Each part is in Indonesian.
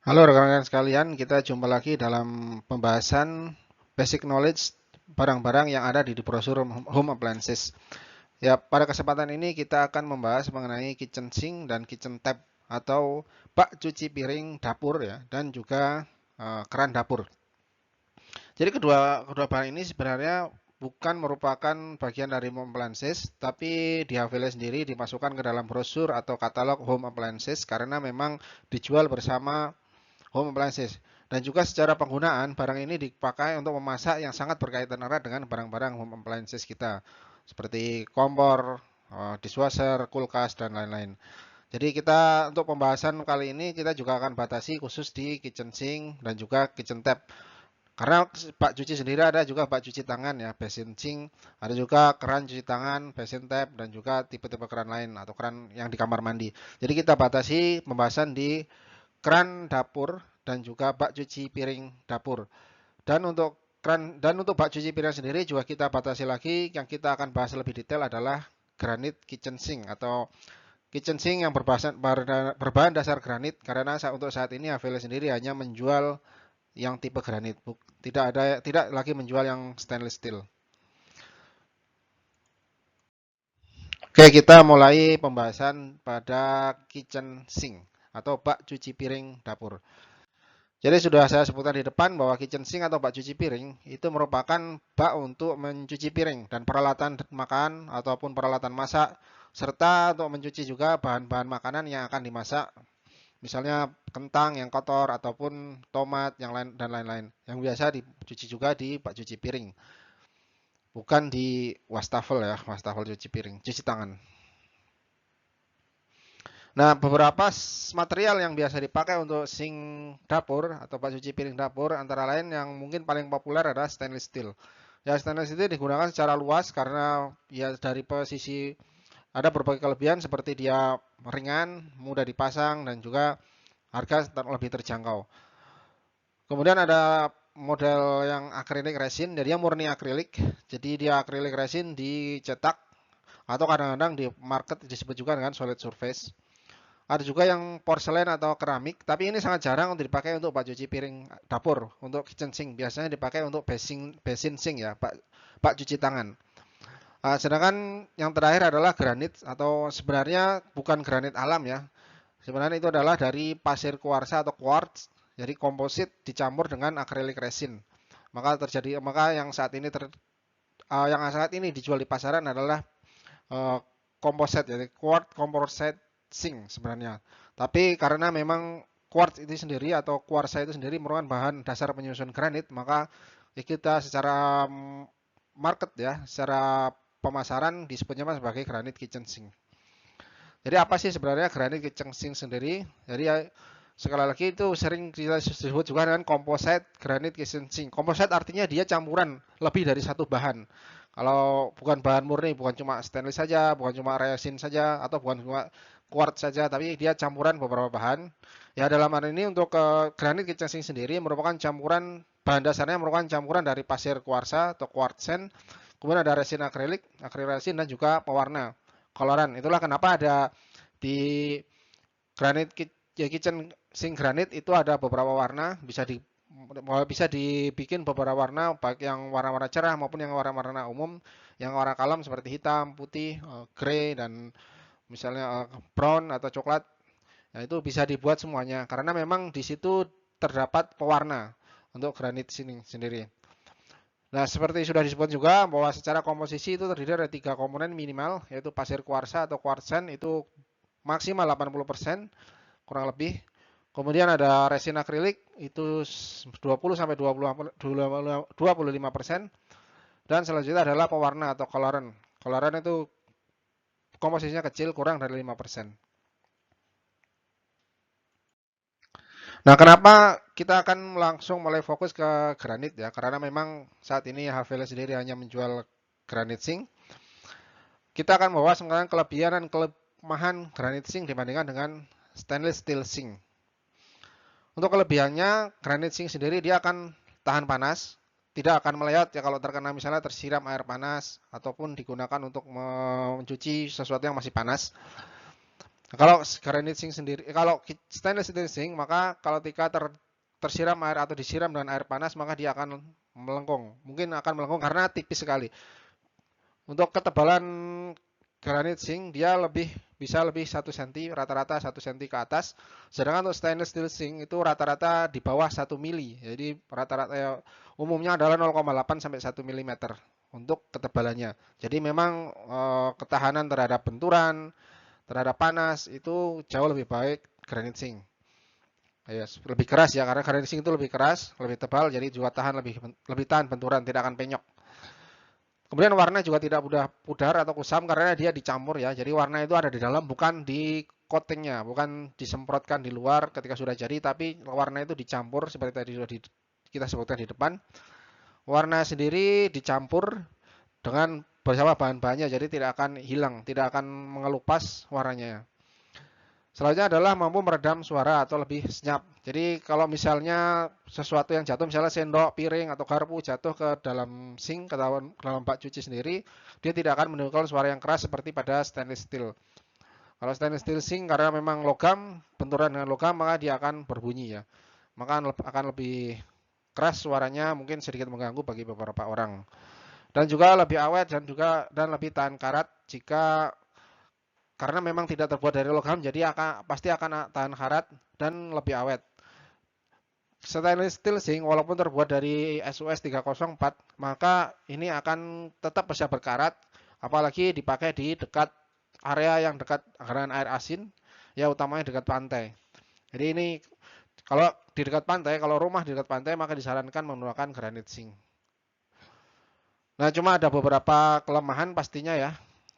Halo rekan-rekan sekalian, kita jumpa lagi dalam pembahasan basic knowledge barang-barang yang ada di brosur Home Appliances. Ya, pada kesempatan ini kita akan membahas mengenai kitchen sink dan kitchen tap atau bak cuci piring dapur ya, dan juga keran dapur. Jadi kedua bahan ini sebenarnya bukan merupakan bagian dari Home Appliances, tapi di Havele sendiri dimasukkan ke dalam brosur atau katalog Home Appliances karena memang dijual bersama Home appliances. Dan juga secara penggunaan, barang ini dipakai untuk memasak yang sangat berkaitan erat dengan barang-barang home appliances kita. Seperti kompor, dishwasher, kulkas, dan lain-lain. Jadi kita untuk pembahasan kali ini kita juga akan batasi khusus di kitchen sink dan juga kitchen tap. Karena bak cuci sendiri ada juga bak cuci tangan ya, basin sink, ada juga keran cuci tangan, basin tap, dan juga tipe-tipe keran lain atau keran yang di kamar mandi. Jadi kita batasi pembahasan di keran dapur dan juga bak cuci piring dapur. Dan untuk bak cuci piring sendiri juga kita batasi lagi, yang kita akan bahas lebih detail adalah granit kitchen sink atau kitchen sink yang berbahan dasar granit karena untuk saat ini Avele sendiri hanya menjual yang tipe granit, tidak lagi menjual yang stainless steel. Oke, kita mulai pembahasan pada kitchen sink atau bak cuci piring dapur. Jadi sudah saya sebutkan di depan bahwa kitchen sink atau bak cuci piring itu merupakan bak untuk mencuci piring dan peralatan makan ataupun peralatan masak serta untuk mencuci juga bahan-bahan makanan yang akan dimasak, misalnya kentang yang kotor ataupun tomat yang lain dan lain-lain yang biasa dicuci juga di bak cuci piring, bukan di wastafel ya, wastafel cuci piring, cuci tangan. Nah, beberapa material yang biasa dipakai untuk sink dapur atau bak cuci piring dapur antara lain yang mungkin paling populer adalah stainless steel. Ya, stainless steel digunakan secara luas karena ya dari posisi ada berbagai kelebihan seperti dia ringan, mudah dipasang dan juga harga lebih terjangkau. Kemudian ada model yang acrylic resin, jadi dia murni akrilik. Jadi dia acrylic resin dicetak atau kadang-kadang di market disebut juga dengan solid surface. Ada juga yang porselen atau keramik, tapi ini sangat jarang untuk dipakai untuk bak cuci piring dapur, untuk kitchen sink. Biasanya dipakai untuk basin sink ya, bak cuci tangan. Sedangkan yang terakhir adalah granit atau sebenarnya bukan granit alam ya. Sebenarnya itu adalah dari pasir kuarsa atau quartz, jadi komposit dicampur dengan acrylic resin. Maka yang saat ini dijual di pasaran adalah uh, composite, jadi quartz composite zinc sebenarnya. Tapi karena memang quartz itu sendiri atau kuarsa itu sendiri merupakan bahan dasar penyusun granit, maka ya kita secara market ya, secara pemasaran disebutnya sebagai granit kitchen sink. Jadi apa sih sebenarnya granit kitchen sink sendiri? Jadi ya, sekali lagi itu sering kita sebut juga dengan composite granite kitchen sink. Composite artinya dia campuran lebih dari satu bahan. Kalau bukan bahan murni, bukan cuma stainless saja, bukan cuma resin saja, atau bukan cuma quartz saja, tapi dia campuran beberapa bahan. Ya dalam hal ini untuk granit kitchen sink sendiri merupakan campuran, bahan dasarnya merupakan campuran dari pasir kuarsa atau quartzen, kemudian ada resin akrilik, akrilik resin dan juga pewarna, coloran. Itulah kenapa ada di granit ya, kitchen sink granit itu ada beberapa warna, bisa dibikin beberapa warna, baik yang warna-warna cerah maupun yang warna-warna umum, yang warna kalem seperti hitam, putih, grey dan misalnya brown atau coklat. Nah, itu bisa dibuat semuanya karena memang di situ terdapat pewarna untuk granit sini sendiri. Nah, seperti sudah disebut juga bahwa secara komposisi itu terdiri dari 3 komponen minimal, yaitu pasir kuarsa atau kuartsen itu maksimal 80% kurang lebih. Kemudian ada resin akrilik itu 20 sampai 25% dan selanjutnya adalah pewarna atau coloran. Coloran itu komposisinya kecil, kurang dari 5%. Nah, kenapa kita akan langsung mulai fokus ke granit ya? Karena memang saat ini Havela sendiri hanya menjual granit zinc. Kita akan membahas sekarang kelebihan dan kelemahan granit zinc dibandingkan dengan stainless steel zinc. Untuk kelebihannya, granit zinc sendiri dia akan tahan panas, tidak akan melewat ya kalau terkena misalnya tersiram air panas ataupun digunakan untuk mencuci sesuatu yang masih panas. Kalau granite sink sendiri, kalau stainless steel sink, maka kalau ketika tersiram air atau disiram dengan air panas, maka dia akan melengkung. Mungkin akan melengkung karena tipis sekali. Untuk ketebalan granite sink dia bisa lebih 1 cm, rata-rata 1 cm ke atas. Sedangkan untuk stainless steel sink itu rata-rata di bawah 1 mili. Jadi rata-rata umumnya adalah 0,8 sampai 1 mm untuk ketebalannya. Jadi memang ketahanan terhadap benturan, terhadap panas itu jauh lebih baik granite sink. Ya, lebih keras ya, karena granite sink itu lebih keras, lebih tebal, jadi juga lebih tahan benturan, tidak akan penyok. Kemudian warna juga tidak mudah pudar atau kusam karena dia dicampur ya. Jadi warna itu ada di dalam, bukan di coatingnya, bukan disemprotkan di luar ketika sudah jadi, tapi warna itu dicampur seperti tadi sudah kita sebutkan di depan. Warna sendiri dicampur dengan bersama bahan-bahannya, jadi tidak akan hilang, tidak akan mengelupas warnanya. Selanjutnya adalah mampu meredam suara atau lebih senyap. Jadi kalau misalnya sesuatu yang jatuh, misalnya sendok, piring, atau garpu jatuh ke dalam sink, ke dalam bak cuci sendiri, dia tidak akan menimbulkan suara yang keras seperti pada stainless steel. Kalau stainless steel sink karena memang logam, benturan dengan logam, maka dia akan berbunyi ya. Maka akan lebih keras suaranya, mungkin sedikit mengganggu bagi beberapa orang. Dan juga lebih awet dan lebih tahan karat jika karena memang tidak terbuat dari logam, jadi pasti akan tahan karat dan lebih awet. Stainless steel sink walaupun terbuat dari SUS 304, maka ini akan tetap bisa berkarat, apalagi dipakai di dekat area yang dekat dengan air asin, ya utamanya dekat pantai. Jadi ini kalau di dekat pantai, kalau rumah di dekat pantai, maka disarankan menggunakan granite sink. Nah, cuma ada beberapa kelemahan pastinya ya.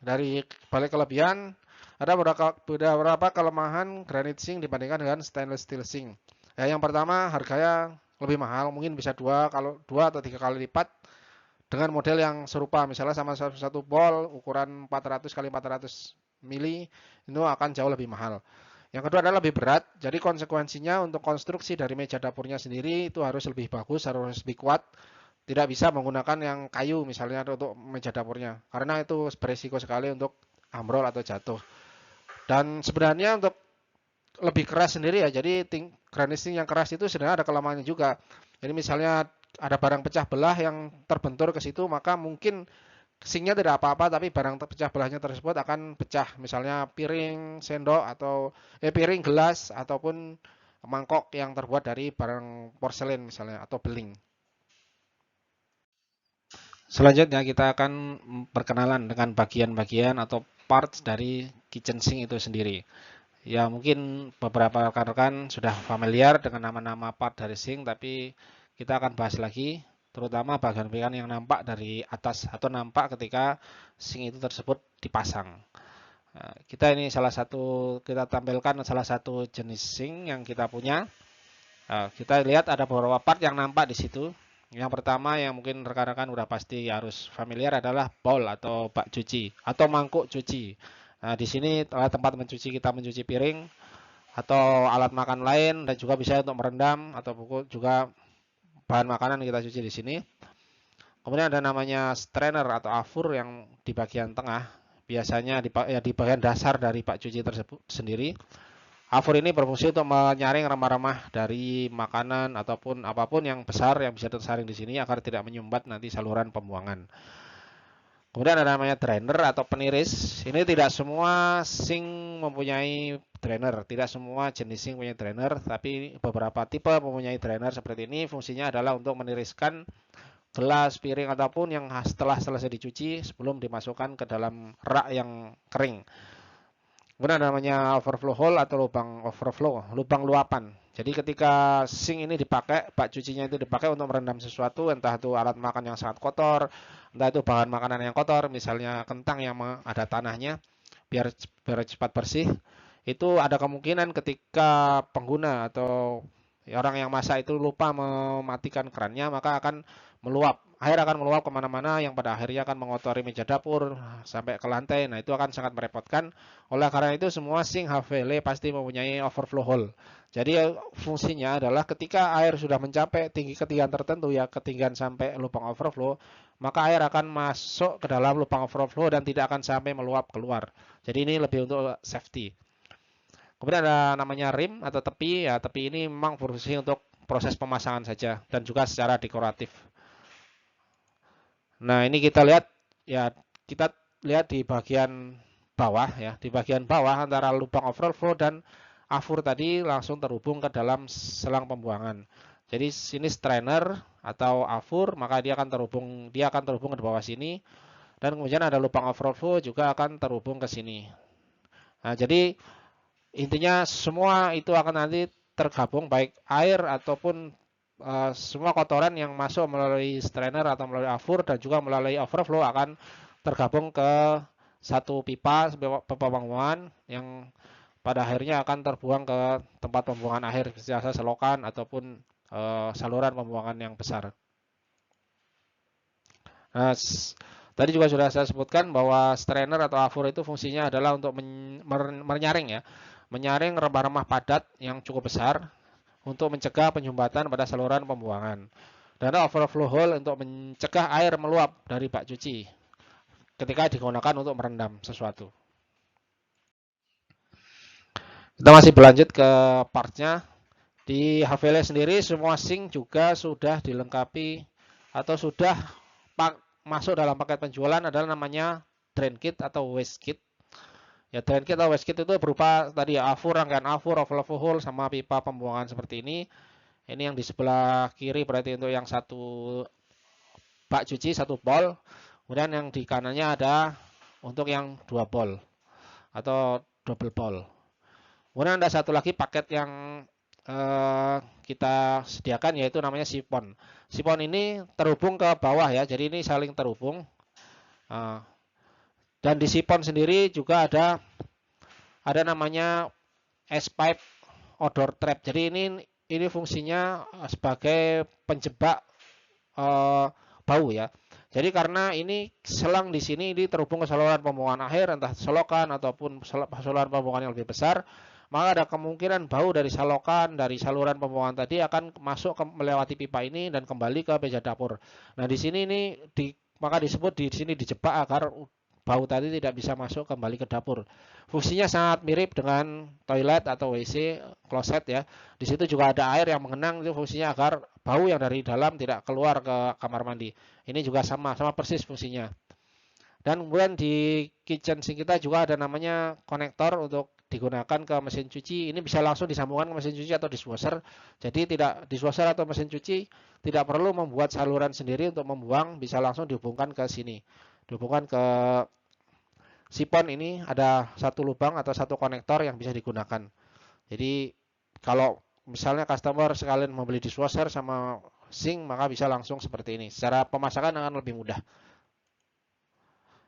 Dari balik kelebihan, ada beberapa kelemahan granite sink dibandingkan dengan stainless steel sink. Ya, yang pertama harganya lebih mahal, mungkin bisa dua atau 3 kali lipat dengan model yang serupa, misalnya sama satu bol ukuran 400 kali 400 mili itu akan jauh lebih mahal. Yang kedua adalah lebih berat, jadi konsekuensinya untuk konstruksi dari meja dapurnya sendiri itu harus lebih bagus, harus lebih kuat. Tidak bisa menggunakan yang kayu misalnya untuk meja dapurnya, karena itu beresiko sekali untuk ambrol atau jatuh. Dan sebenarnya untuk lebih keras sendiri ya, jadi granite yang keras itu sebenarnya ada kelemahannya juga. Jadi misalnya ada barang pecah belah yang terbentur ke situ, maka mungkin sinknya tidak apa-apa, tapi barang pecah belahnya tersebut akan pecah. Misalnya piring, sendok, atau piring, gelas, ataupun mangkok yang terbuat dari barang porselen misalnya, atau beling. Selanjutnya kita akan perkenalan dengan bagian-bagian atau parts dari kitchen sink itu sendiri. Ya mungkin beberapa rekan-rekan sudah familiar dengan nama-nama part dari sink, tapi kita akan bahas lagi, terutama bagian-bagian yang nampak dari atas atau nampak ketika sink itu tersebut dipasang. Kita tampilkan salah satu jenis sink yang kita punya. Kita lihat ada beberapa part yang nampak di situ. Yang pertama yang mungkin rekan-rekan udah pasti harus familiar adalah bowl atau bak cuci atau mangkuk cuci. Nah, di sini tempat kita mencuci piring atau alat makan lain, dan juga bisa untuk merendam atau juga bahan makanan kita cuci di sini. Kemudian ada namanya strainer atau afur yang di bagian tengah, biasanya di bagian dasar dari bak cuci tersebut sendiri. Afur ini berfungsi untuk menyaring remah-remah dari makanan ataupun apapun yang besar yang bisa tersaring di sini agar tidak menyumbat nanti saluran pembuangan. Kemudian ada namanya drainer atau peniris. Ini tidak semua sink mempunyai drainer, tidak semua jenis sink mempunyai drainer, tapi beberapa tipe mempunyai drainer seperti ini. Fungsinya adalah untuk meniriskan gelas, piring, ataupun yang setelah selesai dicuci sebelum dimasukkan ke dalam rak yang kering. Kemudian ada namanya overflow hole atau lubang luapan. Jadi ketika sink ini dipakai, bak cucinya itu dipakai untuk merendam sesuatu, entah itu alat makan yang sangat kotor, entah itu bahan makanan yang kotor, misalnya kentang yang ada tanahnya, biar cepat bersih. Itu ada kemungkinan ketika pengguna atau orang yang masak itu lupa mematikan kerannya, maka akan meluap. Air akan meluap kemana-mana yang pada akhirnya akan mengotori meja dapur sampai ke lantai. Nah, itu akan sangat merepotkan. Oleh karena itu, semua sink HVL pasti mempunyai overflow hole. Jadi fungsinya adalah ketika air sudah mencapai ketinggian tertentu, ya ketinggian sampai lubang overflow, maka air akan masuk ke dalam lubang overflow dan tidak akan sampai meluap keluar. Jadi ini lebih untuk safety. Kemudian ada namanya rim atau tepi. Ya, tepi ini memang berfungsi untuk proses pemasangan saja dan juga secara dekoratif. Nah, ini kita lihat ya, kita lihat di bagian bawah ya. Di bagian bawah antara lubang overflow dan afur tadi langsung terhubung ke dalam selang pembuangan. Jadi sini strainer atau afur, maka dia akan terhubung ke bawah sini, dan kemudian ada lubang overflow juga akan terhubung ke sini. Nah, jadi intinya semua itu akan nanti tergabung, baik air ataupun semua kotoran yang masuk melalui strainer atau melalui afur dan juga melalui overflow akan tergabung ke satu pipa pembuangan yang pada akhirnya akan terbuang ke tempat pembuangan akhir, biasa selokan ataupun saluran pembuangan yang besar. Nah, tadi juga sudah saya sebutkan bahwa strainer atau afur itu fungsinya adalah untuk menyaring ya, menyaring rempah-rempah padat yang cukup besar untuk mencegah penyumbatan pada saluran pembuangan. Dan overflow hole untuk mencegah air meluap dari bak cuci ketika digunakan untuk merendam sesuatu. Kita masih berlanjut ke partnya. Di HVL sendiri semua sink juga sudah dilengkapi atau sudah masuk dalam paket penjualan adalah namanya drain kit atau waste kit. Ya, drain kit atau waste kit itu berupa tadi ya, afur, rangkaian afur, overflow hole, sama pipa pembuangan seperti ini. Ini yang di sebelah kiri berarti untuk yang satu bak cuci, satu bol. Kemudian yang di kanannya ada untuk yang 2 bol atau double bol. Kemudian ada satu lagi paket yang kita sediakan, yaitu namanya sipon. Sipon ini terhubung ke bawah ya, jadi ini saling terhubung. Dan di sipon sendiri juga ada namanya S-pipe odor trap. Jadi ini fungsinya sebagai penjebak bau ya. Jadi karena ini selang di sini ini terhubung ke saluran pembuangan akhir, entah selokan ataupun saluran pembuangan yang lebih besar, maka ada kemungkinan bau dari selokan, dari saluran pembuangan tadi akan masuk melewati pipa ini dan kembali ke meja dapur. Nah, di sini maka disebut di sini dijebak agar bau tadi tidak bisa masuk kembali ke dapur. Fungsinya sangat mirip dengan toilet atau WC, kloset ya. Di situ juga ada air yang mengenang, itu fungsinya agar bau yang dari dalam tidak keluar ke kamar mandi. Ini juga sama persis fungsinya. Dan kemudian di kitchen sink kita juga ada namanya konektor untuk digunakan ke mesin cuci. Ini bisa langsung disambungkan ke mesin cuci atau dishwasher. Jadi tidak dishwasher atau mesin cuci tidak perlu membuat saluran sendiri untuk membuang, bisa langsung dihubungkan ke sini. Dihubungkan ke sipon ini, ada satu lubang atau satu konektor yang bisa digunakan. Jadi kalau misalnya customer sekalian membeli dishwasher sama sink, maka bisa langsung seperti ini. Secara pemasakan akan lebih mudah.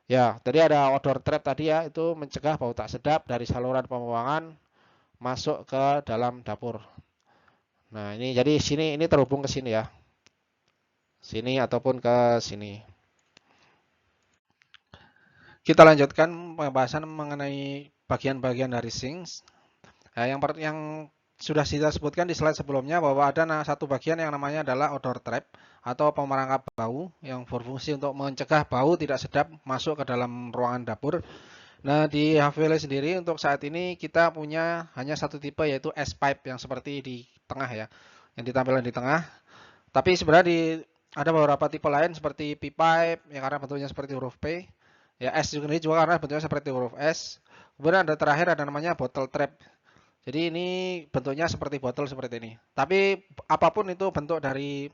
Ya, tadi ada odor trap tadi ya, itu mencegah bau tak sedap dari saluran pembuangan masuk ke dalam dapur. Nah, ini jadi ini terhubung ke sini ya. Sini ataupun ke sini. Kita lanjutkan pembahasan mengenai bagian-bagian dari sink. Nah, yang sudah kita sebutkan di slide sebelumnya bahwa ada satu bagian yang namanya adalah odor trap atau pemerangkap bau yang berfungsi untuk mencegah bau tidak sedap masuk ke dalam ruangan dapur. Nah, di HVL sendiri untuk saat ini kita punya hanya satu tipe, yaitu S-pipe yang seperti di tengah ya, yang ditampilkan di tengah. Tapi sebenarnya ada beberapa tipe lain seperti P-pipe yang karena bentuknya seperti huruf P. Ya, S juga karena bentuknya seperti huruf S. Kemudian ada terakhir ada namanya bottle trap. Jadi ini bentuknya seperti botol seperti ini. Tapi apapun itu bentuk dari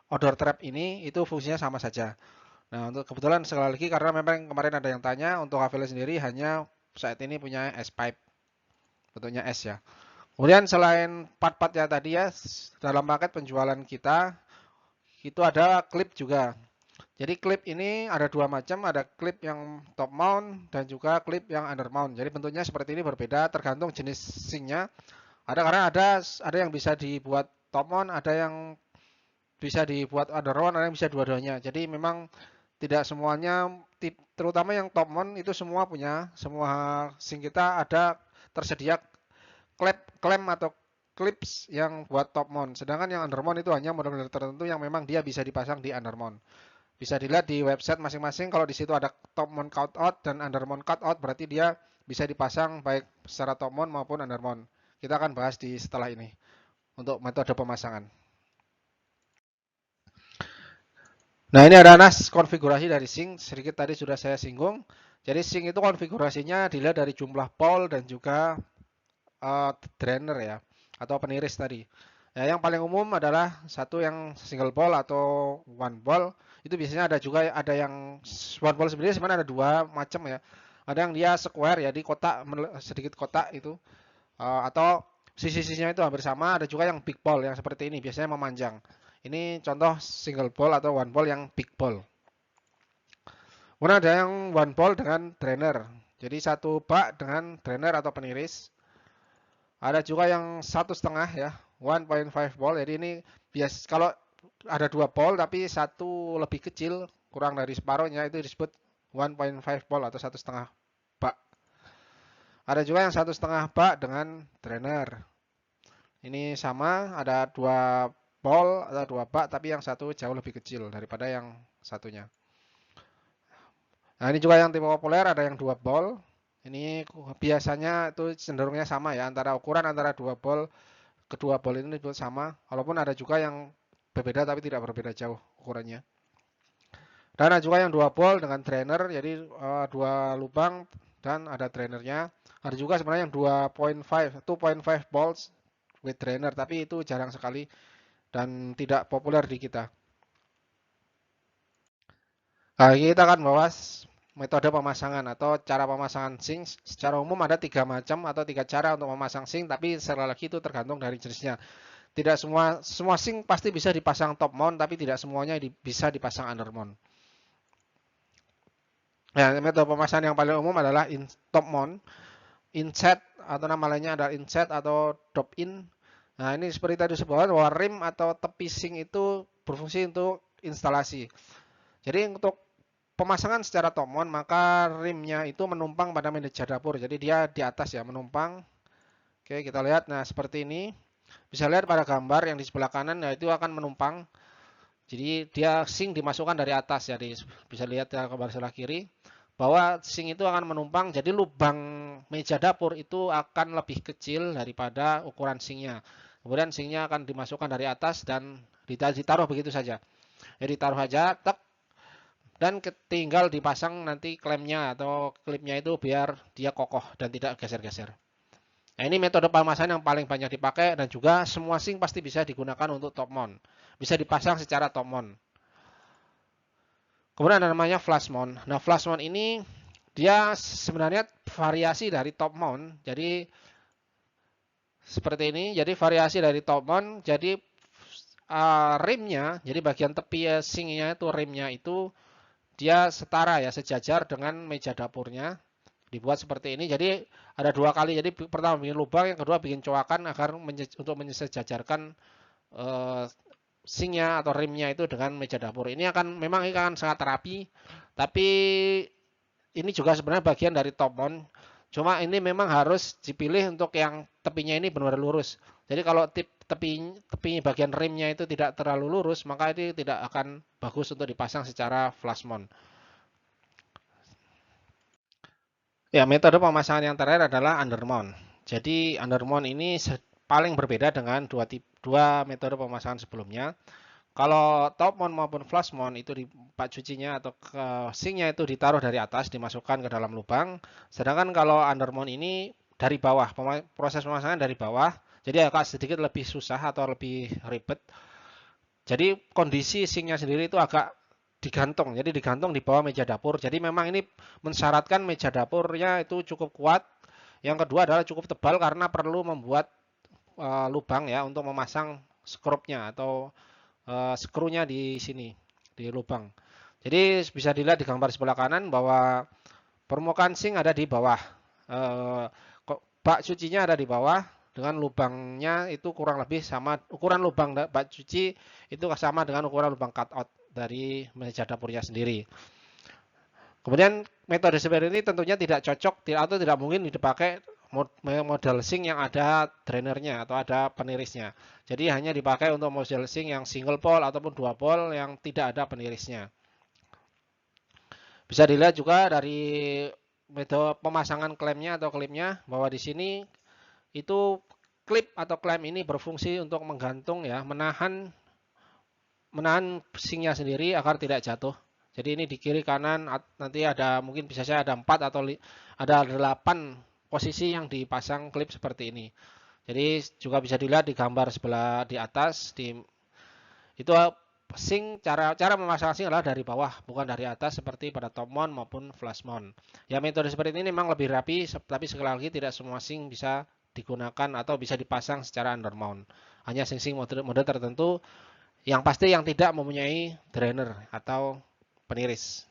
odor trap ini, itu fungsinya sama saja. Nah, untuk kebetulan sekali lagi karena memang kemarin ada yang tanya, untuk HVL sendiri hanya saat ini punya S-pipe. Bentuknya S ya. Kemudian selain part-partnya tadi ya, dalam paket penjualan kita, itu ada klip juga. Jadi klip ini ada dua macam, ada klip yang top mount dan juga klip yang under mount. Jadi bentuknya seperti ini, berbeda tergantung jenis sinknya. Karena ada yang bisa dibuat top mount, ada yang bisa dibuat under mount, ada yang bisa dua-duanya. Jadi memang tidak semuanya, terutama yang top mount itu semua sink kita ada tersedia klem atau clips yang buat top mount. Sedangkan yang under mount itu hanya model-model tertentu yang memang dia bisa dipasang di under mount. Bisa dilihat di website masing-masing, kalau di situ ada top mount cutout dan under mount cutout, berarti dia bisa dipasang baik secara top mount maupun under mount. Kita akan bahas di setelah ini untuk metode pemasangan. Nah, ini adalah konfigurasi dari sink. Sedikit tadi sudah saya singgung. Jadi sink itu konfigurasinya dilihat dari jumlah bowl dan juga drainer ya, atau peniris tadi. Ya, yang paling umum adalah satu yang single bowl atau one bowl. Itu biasanya ada juga ada yang one bowl sendiri sebenarnya ada dua macam ya. Ada yang dia square ya di kotak sedikit kotak itu atau sisi-sisinya itu hampir sama. Ada juga yang big bowl yang seperti ini biasanya memanjang. Ini contoh single bowl atau one bowl yang big bowl. Kemudian ada yang one bowl dengan drainer. Jadi satu bak dengan drainer atau peniris. Ada juga yang 1,5 ya, 1.5 bowl. Jadi ini kalau ada 2 bowl tapi satu lebih kecil, kurang dari separuhnya itu disebut 1.5 bowl atau 1,5 bak. Ada juga yang 1,5 bak dengan drainer. Ini sama, ada 2 bowl atau 2 bak tapi yang satu jauh lebih kecil daripada yang satunya. Nah, ini juga yang tipe populer, ada yang 2 bowl. Ini biasanya itu cenderungnya sama ya, antara ukuran antara 2 bowl, kedua bowl ini sama, walaupun ada juga yang berbeda tapi tidak berbeda jauh ukurannya. Dan ada juga yang 2 bowl dengan drainer, jadi 2 lubang dan ada drainernya. Ada juga sebenarnya yang 2.5 bowls with drainer, tapi itu jarang sekali dan tidak populer di kita. Nah, kita akan bahas metode pemasangan atau cara pemasangan sink. Secara umum ada 3 macam atau 3 cara untuk memasang sink, tapi sekali lagi itu tergantung dari jenisnya. Tidak semua sink pasti bisa dipasang top mount, tapi tidak semuanya bisa dipasang under mount. Nah, metode pemasangan yang paling umum adalah top mount, inset atau nama lainnya adalah inset atau drop in. Nah, ini seperti tadi disebutkan bahwa rim atau tepi sink itu berfungsi untuk instalasi. Jadi untuk pemasangan secara top mount, maka rimnya itu menumpang pada meja dapur. Jadi dia di atas ya, menumpang. Oke, kita lihat. Nah, seperti ini. Bisa lihat pada gambar yang di sebelah kanan, ya itu akan menumpang. Jadi dia sink dimasukkan dari atas ya. Bisa lihat ya gambar sebelah kiri. Bahwa sink itu akan menumpang. Jadi lubang meja dapur itu akan lebih kecil daripada ukuran sinknya. Kemudian sinknya akan dimasukkan dari atas dan ditaruh begitu saja. Jadi taruh aja, tek. Dan tinggal dipasang nanti klemnya atau klipnya itu biar dia kokoh dan tidak geser-geser. Nah, ini metode pemasangan yang paling banyak dipakai dan juga semua sink pasti bisa digunakan untuk top mount. Bisa dipasang secara top mount. Kemudian ada namanya flush mount. Nah, flush mount ini dia sebenarnya variasi dari top mount. Jadi seperti ini. Jadi variasi dari top mount. Jadi rimnya, jadi bagian tepi sinknya itu rimnya itu dia setara ya, sejajar dengan meja dapurnya. Dibuat seperti ini. Jadi ada 2 kali. Jadi pertama bikin lubang, yang kedua bikin coakan agar untuk menyejajarkan sinknya atau rimnya itu dengan meja dapur. Ini memang akan sangat rapi, tapi ini juga sebenarnya bagian dari top mount. Cuma ini memang harus dipilih untuk yang tepinya ini benar-benar lurus. Jadi kalau tepi bagian rimnya itu tidak terlalu lurus, maka itu tidak akan bagus untuk dipasang secara flush mount. Ya, metode pemasangan yang terakhir adalah under mount. Jadi under mount ini paling berbeda dengan dua metode pemasangan sebelumnya. Kalau top mount maupun flush mount itu di bak cucinya atau ke sinknya itu ditaruh dari atas, dimasukkan ke dalam lubang. Sedangkan kalau under mount ini dari bawah, proses pemasangan dari bawah. Jadi agak sedikit lebih susah atau lebih ribet. Jadi kondisi sinknya sendiri itu agak digantung. Jadi digantung di bawah meja dapur. Jadi memang ini mensyaratkan meja dapurnya itu cukup kuat. Yang kedua adalah cukup tebal karena perlu membuat lubang ya untuk memasang skrupnya atau skrunya di sini di lubang. Jadi bisa dilihat di gambar sebelah kanan bahwa permukaan sink ada di bawah. Bak cucinya ada di bawah dengan lubangnya itu kurang lebih sama, ukuran lubang bak cuci itu sama dengan ukuran lubang cutout dari meja dapurnya sendiri. Kemudian metode seperti ini tentunya tidak cocok atau tidak mungkin dipakai model sink yang ada drainernya atau ada penirisnya. Jadi hanya dipakai untuk model sink yang single bowl ataupun 2 bowl yang tidak ada penirisnya. Bisa dilihat juga dari metode pemasangan klemnya atau klipnya, bahwa di sini itu klip atau klem ini berfungsi untuk menggantung ya, menahan singnya sendiri agar tidak jatuh. Jadi ini di kiri kanan nanti ada mungkin bisa saya ada 4 atau ada 8 posisi yang dipasang klip seperti ini. Jadi juga bisa dilihat di gambar sebelah di atas itu sing cara memasang sing adalah dari bawah bukan dari atas seperti pada top mount maupun flush mount. Ya metode seperti ini memang lebih rapi tapi sekali lagi tidak semua sing bisa digunakan atau bisa dipasang secara under mount. Hanya sing mode tertentu yang pasti yang tidak mempunyai drainer atau peniris.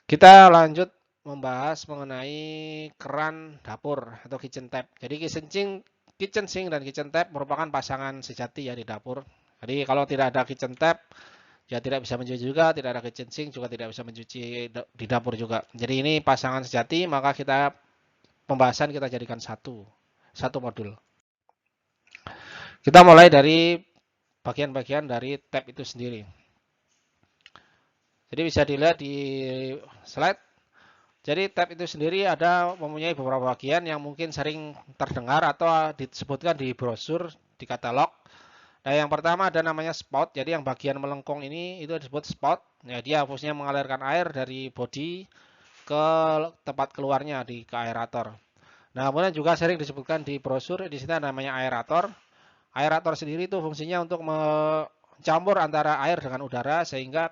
Kita lanjut membahas mengenai keran dapur atau kitchen tap. Jadi kitchen sink dan kitchen tap merupakan pasangan sejati ya di dapur. Jadi kalau tidak ada kitchen tap ya tidak bisa mencuci juga, tidak ada kitchen sink juga tidak bisa mencuci di dapur juga. Jadi ini pasangan sejati, maka pembahasan kita jadikan satu modul. Kita mulai dari bagian-bagian dari tap itu sendiri. Jadi bisa dilihat di slide. Jadi tab itu sendiri mempunyai beberapa bagian yang mungkin sering terdengar atau disebutkan di brosur, di katalog. Nah, yang pertama ada namanya spout. Jadi yang bagian melengkung ini itu disebut spout. Ya, dia fungsinya mengalirkan air dari bodi ke tempat keluarnya ke aerator. Nah, kemudian juga sering disebutkan di brosur di sini namanya aerator. Aerator sendiri itu fungsinya untuk mencampur antara air dengan udara sehingga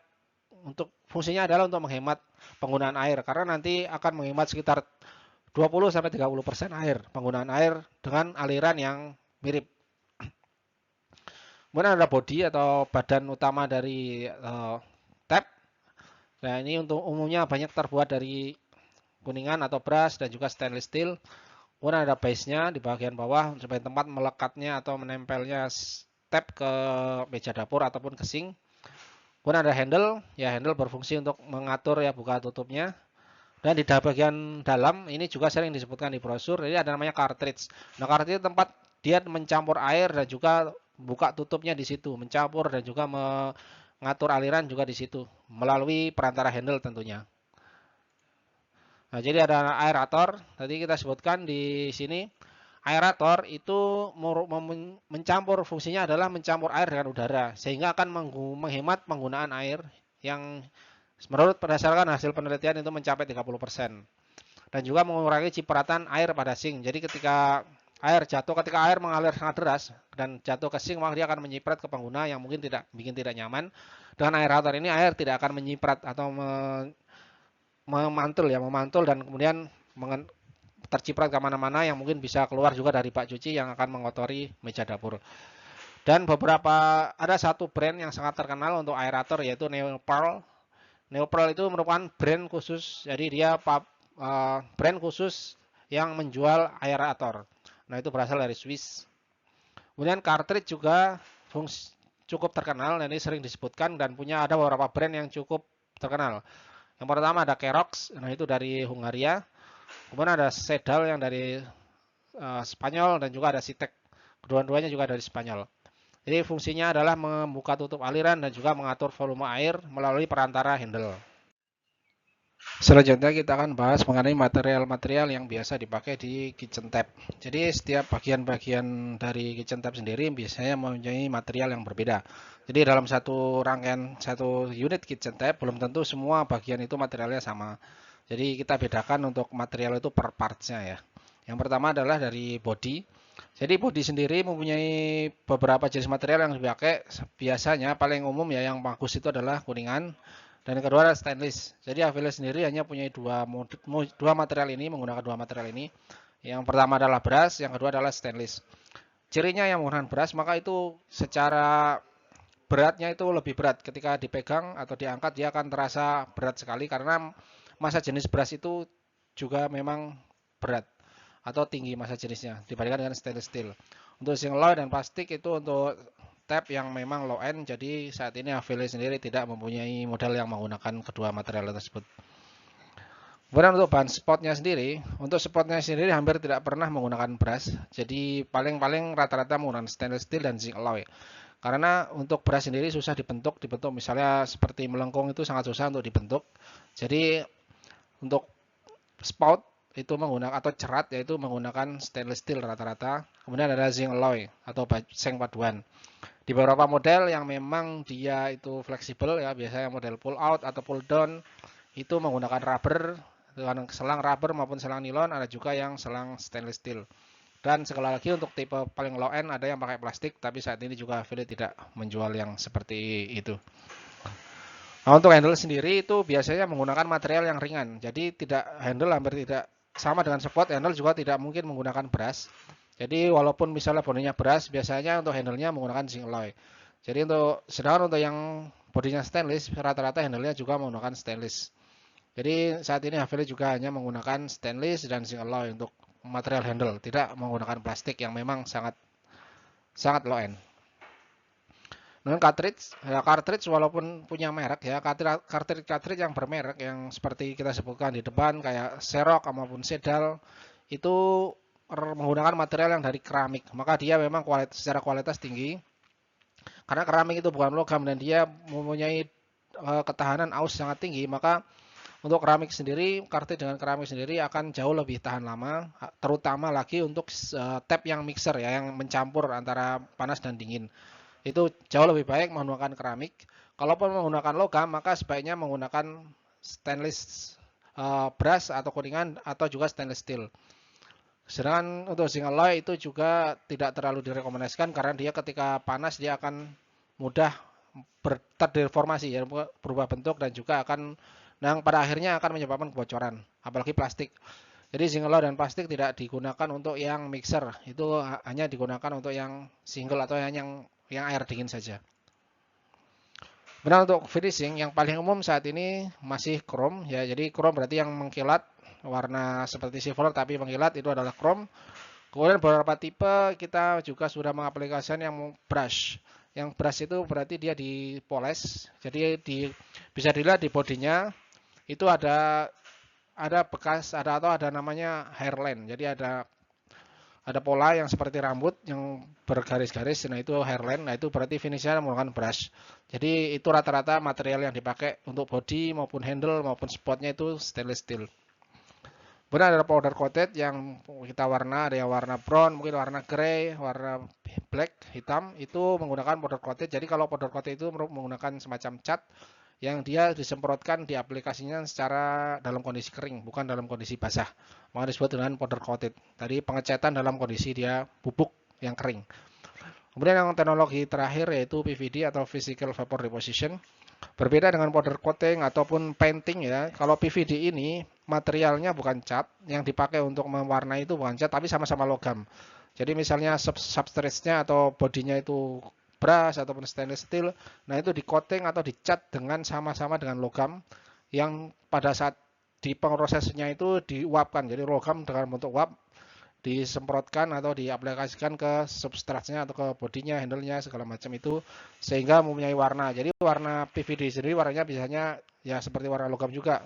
fungsinya adalah untuk menghemat penggunaan air karena nanti akan menghemat sekitar 20-30% air, penggunaan air dengan aliran yang mirip. Kemudian ada bodi atau badan utama dari tap. Nah, ini untuk umumnya banyak terbuat dari kuningan atau brass dan juga stainless steel. Kemudian ada base-nya di bagian bawah sebagai tempat melekatnya atau menempelnya tap ke meja dapur ataupun ke sink. Kemudian ada handle, ya handle berfungsi untuk mengatur ya buka tutupnya. Dan di bagian dalam ini juga sering disebutkan di brosur, jadi ada namanya cartridge. Nah, cartridge tempat dia mencampur air dan juga buka tutupnya di situ, mencampur dan juga mengatur aliran juga di situ melalui perantara handle tentunya. Nah, jadi ada aerator, tadi kita sebutkan di sini. Aerator itu mencampur, fungsinya adalah mencampur air dengan udara sehingga akan menghemat penggunaan air yang menurut berdasarkan hasil penelitian itu mencapai 30% dan juga mengurangi cipratan air pada sink. Jadi ketika air mengalir sangat deras dan jatuh ke sink, maka dia akan menyiprat ke pengguna yang mungkin tidak nyaman. Dengan aerator ini air tidak akan menyiprat atau memantul dan kemudian terciprat kemana-mana yang mungkin bisa keluar juga dari bak cuci yang akan mengotori meja dapur. Dan ada satu brand yang sangat terkenal untuk aerator yaitu Neoperl. Neoperl itu merupakan brand khusus, jadi dia brand khusus yang menjual aerator. Nah, itu berasal dari Swiss. Kemudian cartridge juga cukup terkenal, dan ini sering disebutkan dan ada beberapa brand yang cukup terkenal. Yang pertama ada Kerox, nah itu dari Hungaria. Kemudian ada Sedal yang dari Spanyol dan juga ada Sitek. Kedua-duanya juga dari Spanyol. Jadi fungsinya adalah membuka tutup aliran dan juga mengatur volume air melalui perantara handle. Selanjutnya kita akan bahas mengenai material-material yang biasa dipakai di kitchen tap. Jadi setiap bagian-bagian dari kitchen tap sendiri biasanya mempunyai material yang berbeda. Jadi dalam satu unit kitchen tap belum tentu semua bagian itu materialnya sama. Jadi kita bedakan untuk material itu per partsnya ya. Yang pertama adalah dari body. Jadi body sendiri mempunyai beberapa jenis material yang dipakai. Biasanya paling umum ya yang bagus itu adalah kuningan. Dan yang kedua adalah stainless. Jadi Avila sendiri hanya punya dua material ini, menggunakan dua material ini. Yang pertama adalah brass, yang kedua adalah stainless. Cirinya yang menggunakan brass, maka itu secara beratnya itu lebih berat. Ketika dipegang atau diangkat dia akan terasa berat sekali karena massa jenis brass itu juga memang berat atau tinggi massa jenisnya dibandingkan dengan stainless steel. Untuk sing alloy dan plastik itu untuk tap yang memang low end, jadi saat ini Avila sendiri tidak mempunyai model yang menggunakan kedua material tersebut. Kemudian untuk bahan spotnya sendiri, hampir tidak pernah menggunakan brass, jadi paling rata-rata menggunakan stainless steel dan zinc alloy. Karena untuk brass sendiri susah dibentuk misalnya seperti melengkung itu sangat susah untuk dibentuk. Jadi Untuk spout itu menggunakan atau cerat yaitu menggunakan stainless steel rata-rata. Kemudian ada zinc alloy atau seng paduan. Di beberapa model yang memang dia itu fleksibel ya, biasanya model pull out atau pull down itu menggunakan rubber dengan selang rubber maupun selang nilon, ada juga yang selang stainless steel. Dan sekali lagi untuk tipe paling low end ada yang pakai plastik, tapi saat ini juga Philips tidak menjual yang seperti itu. Nah, untuk handle sendiri itu biasanya menggunakan material yang ringan. Jadi tidak handle hampir tidak sama dengan spot, handle juga tidak mungkin menggunakan brass. Jadi walaupun misalnya bodinya brass, biasanya untuk handle-nya menggunakan zinc alloy. Jadi sedangkan untuk yang bodinya stainless, rata-rata handle-nya juga menggunakan stainless. Jadi saat ini Haveli juga hanya menggunakan stainless dan zinc alloy untuk material handle, tidak menggunakan plastik yang memang sangat low end. Dengan cartridge walaupun punya merek ya, cartridge yang bermerek yang seperti kita sebutkan di depan kayak Xerox maupun Sedal itu menggunakan material yang dari keramik, maka dia memang secara kualitas tinggi. Karena keramik itu bukan logam dan dia mempunyai ketahanan aus sangat tinggi, maka untuk keramik sendiri, cartridge dengan keramik sendiri akan jauh lebih tahan lama, terutama lagi untuk tap yang mixer ya, yang mencampur antara panas dan dingin. Itu jauh lebih baik menggunakan keramik. Kalaupun menggunakan logam, maka sebaiknya menggunakan stainless brass atau kuningan atau juga stainless steel. Sedangkan untuk zinc alloy itu juga tidak terlalu direkomendasikan karena dia ketika panas dia akan mudah terdeformasi ya, berubah bentuk dan juga akan pada akhirnya akan menyebabkan kebocoran, apalagi plastik. Jadi zinc alloy dan plastik tidak digunakan untuk yang mixer, itu hanya digunakan untuk yang single atau yang air dingin saja. Benar, untuk finishing yang paling umum saat ini masih chrome ya. Jadi chrome berarti yang mengkilat, warna seperti silver tapi mengkilat itu adalah chrome. Kemudian beberapa tipe kita juga sudah mengaplikasikan yang brush. Yang brush itu berarti dia dipoles. Jadi bisa dilihat di bodinya itu ada bekas atau ada namanya hairline. Jadi ada pola yang seperti rambut yang bergaris-garis, nah itu hairline, nah itu berarti finishnya menggunakan brush. Jadi itu rata-rata material yang dipakai untuk body maupun handle maupun spotnya itu stainless steel. Kemudian ada powder coated yang kita warna, ada yang warna brown, mungkin warna grey, warna black, hitam, itu menggunakan powder coated. Jadi kalau powder coated itu menggunakan semacam cat yang dia disemprotkan di aplikasinya secara dalam kondisi kering, bukan dalam kondisi basah. Maka disebut dengan powder coated. Tadi pengecatan dalam kondisi dia bubuk yang kering. Kemudian yang teknologi terakhir yaitu PVD atau Physical Vapor Deposition. Berbeda dengan powder coating ataupun painting ya. Kalau PVD ini materialnya bukan cat, yang dipakai untuk mewarnai itu bukan cat, tapi sama-sama logam. Jadi misalnya substrate-nya atau bodinya itu brass ataupun stainless steel, nah itu di coating atau dicat dengan sama-sama dengan logam yang pada saat di prosesnya itu diuapkan. Jadi logam dengan bentuk uap disemprotkan atau diaplikasikan ke substratnya atau ke bodinya, handle-nya segala macam itu sehingga mempunyai warna. Jadi warna PVD sendiri warnanya biasanya ya seperti warna logam juga.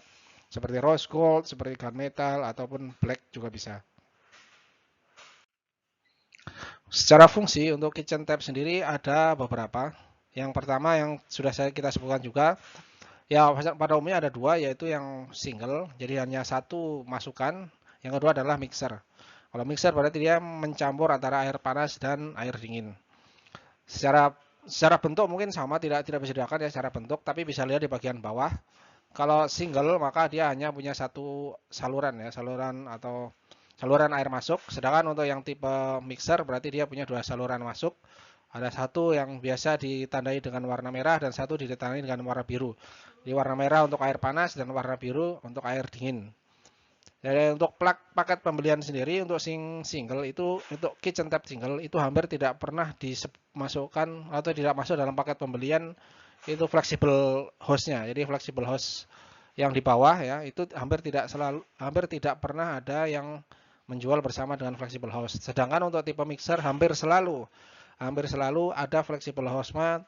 Seperti rose gold, seperti gunmetal ataupun black juga bisa. Secara fungsi untuk kitchen tap sendiri ada beberapa. Yang pertama yang sudah kita sebutkan juga, ya pada umumnya ada dua, yaitu yang single, jadi hanya satu masukan. Yang kedua adalah mixer. Kalau mixer berarti dia mencampur antara air panas dan air dingin. Secara bentuk mungkin sama, tidak bisa dibedakan ya secara bentuk, tapi bisa lihat di bagian bawah. Kalau single maka dia hanya punya satu saluran ya, saluran air masuk. Sedangkan untuk yang tipe mixer berarti dia punya dua saluran masuk. Ada satu yang biasa ditandai dengan warna merah dan satu ditandai dengan warna biru. Jadi warna merah untuk air panas dan warna biru untuk air dingin. Jadi untuk paket pembelian sendiri untuk single itu, untuk kitchen tap single itu hampir tidak pernah dimasukkan atau tidak masuk dalam paket pembelian itu flexible hose-nya. Jadi flexible hose yang di bawah ya itu hampir tidak pernah ada yang menjual bersama dengan flexible hose. Sedangkan untuk tipe mixer hampir selalu ada flexible hose-nya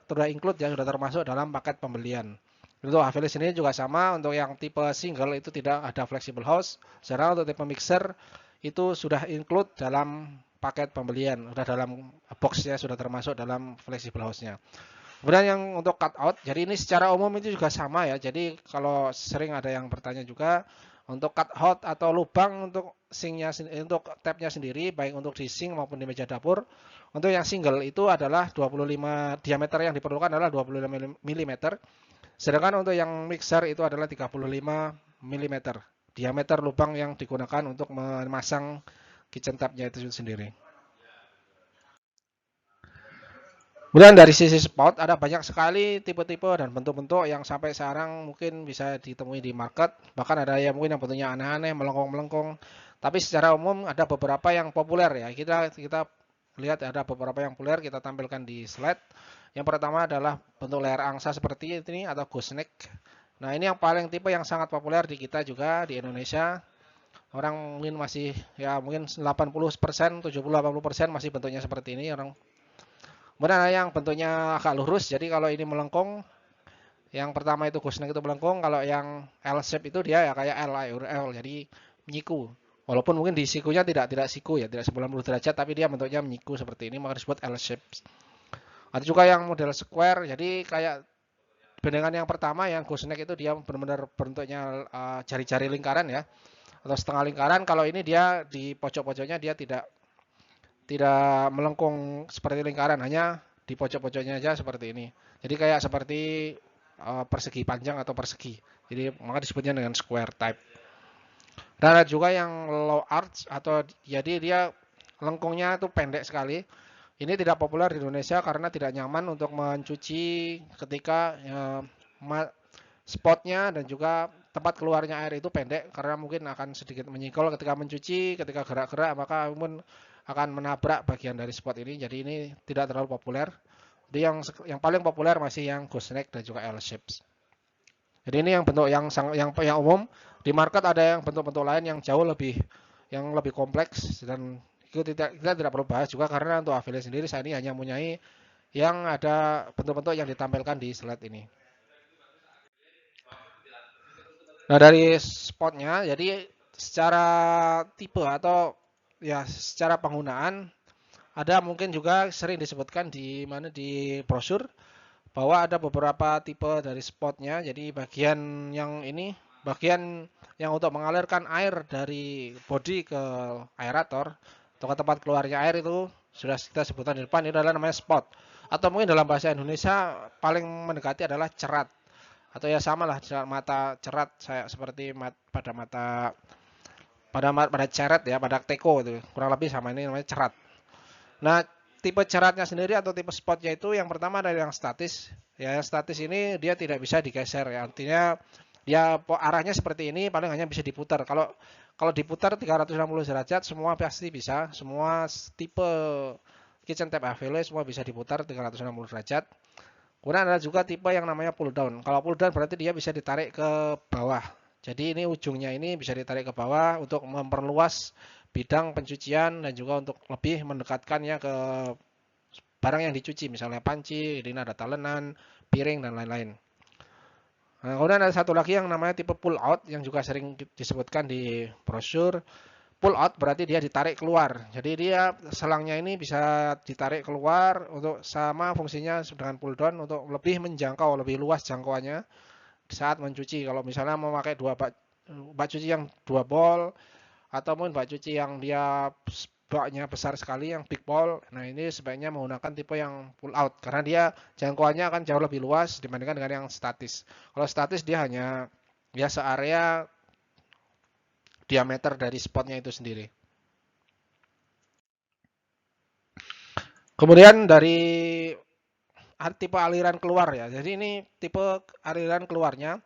sudah include ya, sudah termasuk dalam paket pembelian. Untuk Haveli ini juga sama, untuk yang tipe single itu tidak ada flexible hose. Sedangkan untuk tipe mixer itu sudah include dalam paket pembelian, sudah dalam box ya, sudah termasuk dalam flexible hose-nya. Kemudian yang untuk cutout, jadi ini secara umum itu juga sama ya. Jadi kalau sering ada yang bertanya juga untuk cutout atau lubang untuk sinknya, untuk tabnya sendiri, baik untuk di sink maupun di meja dapur. Untuk yang single itu adalah 25, diameter yang diperlukan adalah 25 mm. Sedangkan untuk yang mixer itu adalah 35 mm. Diameter lubang yang digunakan untuk memasang kitchen tabnya itu sendiri. Kemudian dari sisi spout ada banyak sekali tipe-tipe dan bentuk-bentuk yang sampai sekarang mungkin bisa ditemui di market. Bahkan ada yang mungkin yang bentuknya aneh-aneh, melengkung-melengkung. Tapi secara umum ada beberapa yang populer ya. Kita lihat ada beberapa yang populer kita tampilkan di slide. Yang pertama adalah bentuk layar angsa seperti ini atau gooseneck. Nah, ini yang paling tipe yang sangat populer di kita juga di Indonesia. Orang mungkin masih ya mungkin 80%, 70-80% masih bentuknya seperti ini orang. Kemudian ada yang bentuknya agak lurus, jadi kalau ini melengkung, yang pertama itu gooseneck itu melengkung, kalau yang L shape itu dia ya kayak L, jadi menyiku. Walaupun mungkin di sikunya tidak siku ya, tidak 90 derajat, tapi dia bentuknya menyiku seperti ini, maka disebut L shape. Ada juga yang model square, jadi kayak bendengan yang pertama yang gooseneck itu dia benar-benar bentuknya jari-jari lingkaran ya, atau setengah lingkaran. Kalau ini dia di pojok-pojoknya dia tidak melengkung seperti lingkaran, hanya di pojok-pojoknya aja seperti ini. Jadi kayak seperti persegi panjang atau persegi. Jadi maka disebutnya dengan square type. Dan ada juga yang low arch atau jadi dia lengkungnya itu pendek sekali. Ini tidak populer di Indonesia karena tidak nyaman untuk mencuci ketika spotnya dan juga tempat keluarnya air itu pendek karena mungkin akan sedikit menyingkol ketika mencuci, ketika gerak-gerak maka akan menabrak bagian dari spot ini. Jadi ini tidak terlalu populer. Jadi yang paling populer masih yang gooseneck dan juga L shapes. Jadi ini yang bentuk yang umum. Di market ada yang bentuk-bentuk lain yang jauh lebih kompleks dan kita tidak perlu bahas juga karena untuk affiliate sendiri saya ini hanya mempunyai yang ada bentuk-bentuk yang ditampilkan di slide ini. Nah dari spotnya, jadi secara tipe atau ya secara penggunaan ada mungkin juga sering disebutkan di mana di brosur bahwa ada beberapa tipe dari spotnya. Jadi bagian yang ini, bagian yang untuk mengalirkan air dari bodi ke aerator atau ke tempat keluarnya air itu sudah kita sebutkan di depan, ini adalah namanya spot. Atau mungkin dalam bahasa Indonesia paling mendekati adalah cerat. Atau ya sama lah mata cerat saya seperti pada ceret ya, pada teko itu kurang lebih sama, ini namanya cerat. Nah tipe ceratnya sendiri atau tipe spotnya itu yang pertama ada yang statis ya, yang statis ini dia tidak bisa digeser ya, artinya dia arahnya seperti ini, paling hanya bisa diputar. Kalau diputar 360 derajat semua pasti bisa, semua tipe kitchen tap AVL semua bisa diputar 360 derajat. Kemudian ada juga tipe yang namanya pull down. Kalau pull down berarti dia bisa ditarik ke bawah. Jadi ini ujungnya ini bisa ditarik ke bawah untuk memperluas bidang pencucian dan juga untuk lebih mendekatkannya ke barang yang dicuci. Misalnya panci, ini ada talenan, piring, dan lain-lain. Nah, kemudian ada satu lagi yang namanya tipe pull out yang juga sering disebutkan di brosur. Pull out berarti dia ditarik keluar. Jadi dia selangnya ini bisa ditarik keluar untuk sama fungsinya dengan pull down untuk lebih menjangkau, lebih luas jangkauannya saat mencuci. Kalau misalnya mau pakai bak cuci yang 2 bol atau mungkin bak cuci yang dia baknya besar sekali yang big ball, nah ini sebaiknya menggunakan tipe yang pull out karena dia jangkauannya akan jauh lebih luas dibandingkan dengan yang statis. Kalau statis dia hanya biasa area diameter dari spotnya itu sendiri. Kemudian dari tipe aliran keluar ya. Jadi ini tipe aliran keluarnya.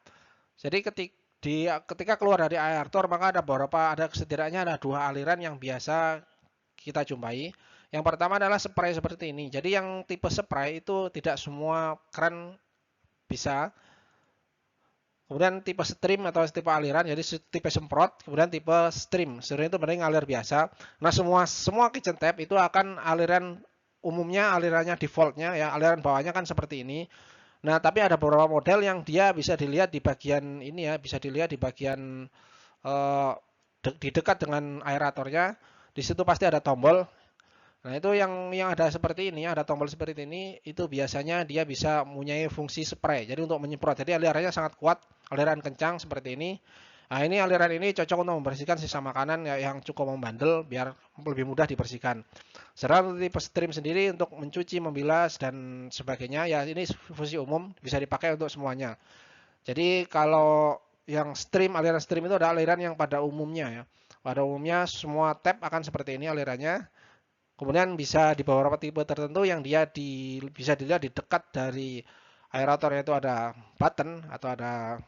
Jadi ketika keluar dari aerator maka ada setidaknya ada 2 aliran yang biasa kita jumpai. Yang pertama adalah spray seperti ini. Jadi yang tipe spray itu tidak semua keran bisa. Kemudian tipe stream atau tipe aliran, jadi tipe semprot, kemudian tipe stream. Stream itu berarti ngalir biasa. Nah semua kitchen tap itu akan aliran umumnya alirannya defaultnya ya, aliran bawahnya kan seperti ini. Nah tapi ada beberapa model yang dia bisa dilihat di bagian ini ya, bisa dilihat di bagian di dekat dengan aeratornya. Di situ pasti ada tombol. Nah, itu yang ada seperti ini, ada tombol seperti ini, itu biasanya dia bisa mempunyai fungsi spray. Jadi untuk menyemprot. Jadi alirannya sangat kuat, aliran kencang seperti ini. Nah, ini aliran ini cocok untuk membersihkan sisa makanan yang cukup membandel biar lebih mudah dibersihkan. Sedangkan untuk tipe stream sendiri untuk mencuci, membilas dan sebagainya, ya ini fungsi umum bisa dipakai untuk semuanya. Jadi kalau yang stream, aliran stream itu adalah aliran yang pada umumnya ya. Pada umumnya semua tap akan seperti ini alirannya. Kemudian bisa di beberapa tipe tertentu yang dia bisa dilihat di dekat dari aeratornya itu ada button atau ada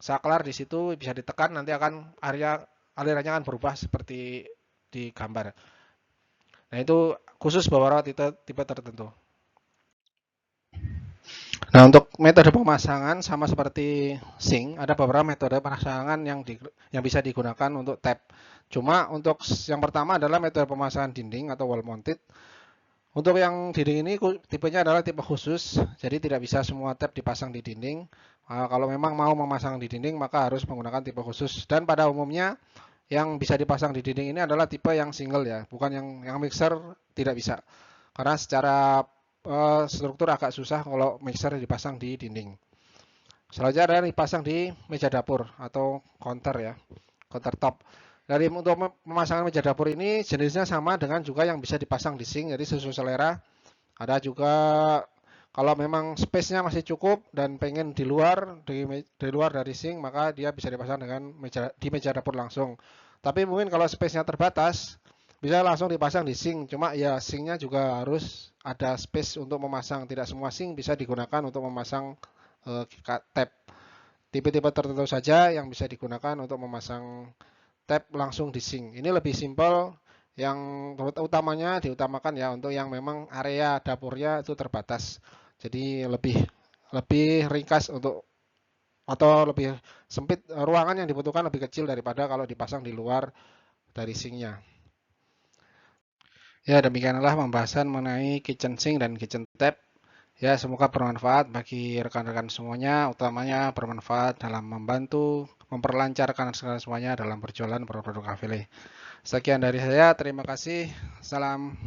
saklar di situ bisa ditekan nanti akan area alirannya akan berubah seperti di gambar. Nah, itu khusus beberapa tipe tertentu. Nah, untuk metode pemasangan sama seperti sink, ada beberapa metode pemasangan yang bisa digunakan untuk tap. Cuma untuk yang pertama adalah metode pemasangan dinding atau wall mounted. Untuk yang dinding ini tipenya adalah tipe khusus, jadi tidak bisa semua tap dipasang di dinding. Kalau memang mau memasang di dinding, maka harus menggunakan tipe khusus. Dan pada umumnya yang bisa dipasang di dinding ini adalah tipe yang single ya, bukan yang mixer tidak bisa. Karena secara struktur agak susah kalau mixer dipasang di dinding. Selanjutnya ada yang dipasang di meja dapur atau counter ya, countertop. Dari untuk pemasangan meja dapur ini jenisnya sama dengan juga yang bisa dipasang di sink, jadi sesuai selera. Ada juga kalau memang space-nya masih cukup dan pengen di luar dari sink, maka dia bisa dipasang dengan di meja dapur langsung. Tapi mungkin kalau space-nya terbatas, bisa langsung dipasang di sink. Cuma ya sink-nya juga harus ada space untuk memasang. Tidak semua sink bisa digunakan untuk memasang tap. Tipe-tipe tertentu saja yang bisa digunakan untuk memasang tap langsung di sink. Ini lebih simpel, yang diutamakan ya untuk yang memang area dapurnya itu terbatas. Jadi lebih ringkas atau lebih sempit, ruangan yang dibutuhkan lebih kecil daripada kalau dipasang di luar dari sinknya. Ya, demikianlah pembahasan mengenai kitchen sink dan kitchen tap. Ya, semoga bermanfaat bagi rekan-rekan semuanya, utamanya bermanfaat dalam membantu memperlancar rekan-rekan semuanya dalam berjualan produk-produk Avele. Sekian dari saya, terima kasih. Salam.